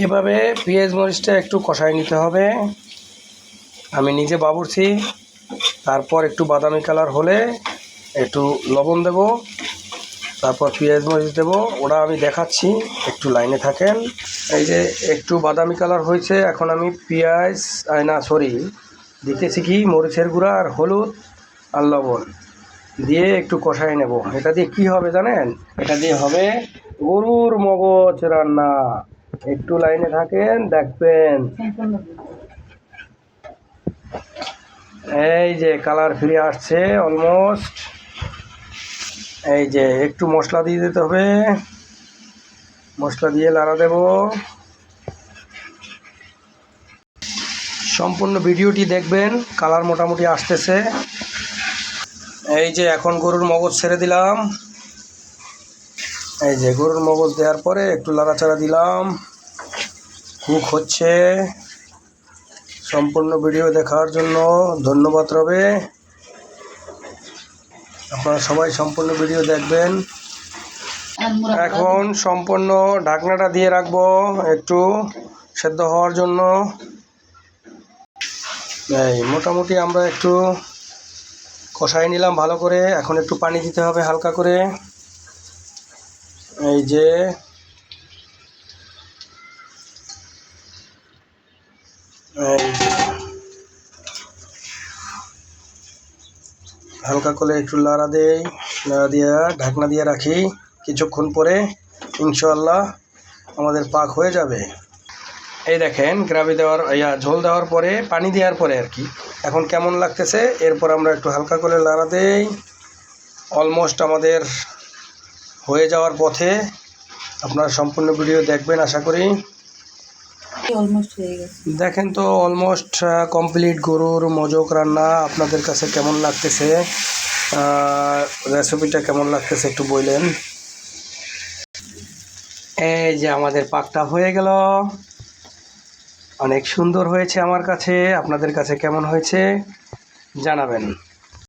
এভাবে পেঁয়াজ মরিচটা একটু কষায় নিতে হবে। আমি নিজে বাবুর্চি। তারপর একটু বাদামি কালার হলে একটু লবণ দেব, তারপর পেঁয়াজ মরিচ দেবো। ওটা আমি দেখাচ্ছি, একটু লাইনে থাকেন। এই যে একটু বাদামি কালার হয়েছে, এখন আমি পেঁয়াজ দিতেছি কি মরিচের গুঁড়া আর হলুদ আর লবণ দিয়ে একটু কষাই নেব। এটা দিয়ে কি হবে জানেন? এটা দিয়ে হবে গরুর মগজ রান্না। একটু লাইনে থাকেন, দেখবেন। এই যে কালার ফিরে আসছে অলমোস্ট। এই যে একটু মশলা দিয়ে দিতে হবে, মশলা দিয়ে লাড়া দেব। সম্পূর্ণ ভিডিওটি দেখবেন, কালার মোটামুটি আসতেছে। এই যে এখন গরুর মগজ ছেড়ে দিলাম। এই যে গরুর মগজ দেওয়ার পরে একটু লাড়াচাড়া দিলাম, কুক হচ্ছে। সম্পূর্ণ ভিডিও দেখার জন্য ধন্যবাদ রবে। আপনারা সবাই সম্পূর্ণ ভিডিও দেখবেন। এখন সম্পূর্ণ ঢাকনাটা দিয়ে রাখবো একটু সেদ্ধ হওয়ার জন্য। এই মোটামুটি আমরা একটু কষাই নিলাম ভালো করে। এখন একটু পানি দিতে হবে হালকা করে। এই যে হালকা করে একটু লাড়া দেই, লাড়া দিয়ে ঢাকনা দিয়ে রাখি। কিছুক্ষণ পরে ইনশাআল্লাহ আমাদের পাক হয়ে যাবে। এই দেখেন গ্রাভি দেওয়ার ঝোল দেওয়ার পরে, পানি দেওয়ার পরে আর কি এখন কেমন লাগতেছে। এরপর আমরা একটু হালকা করে লাড়া দেই। অলমোস্ট আমাদের হয়ে যাওয়ার পথে। আপনারা সম্পূর্ণ ভিডিও দেখবেন আশা করি। অলমোস্ট হয়ে গেছে, দেখেন তো অলমোস্ট কমপ্লিট গরুর মজক রান্না। আপনাদের কাছে কেমন লাগতেছে, রেসিপিটা কেমন লাগতেছে একটু বললেন। এই যে আমাদের পাকটা হয়ে গেল, অনেক সুন্দর হয়েছে আমার কাছে। আপনাদের কাছে কেমন হয়েছে জানাবেন।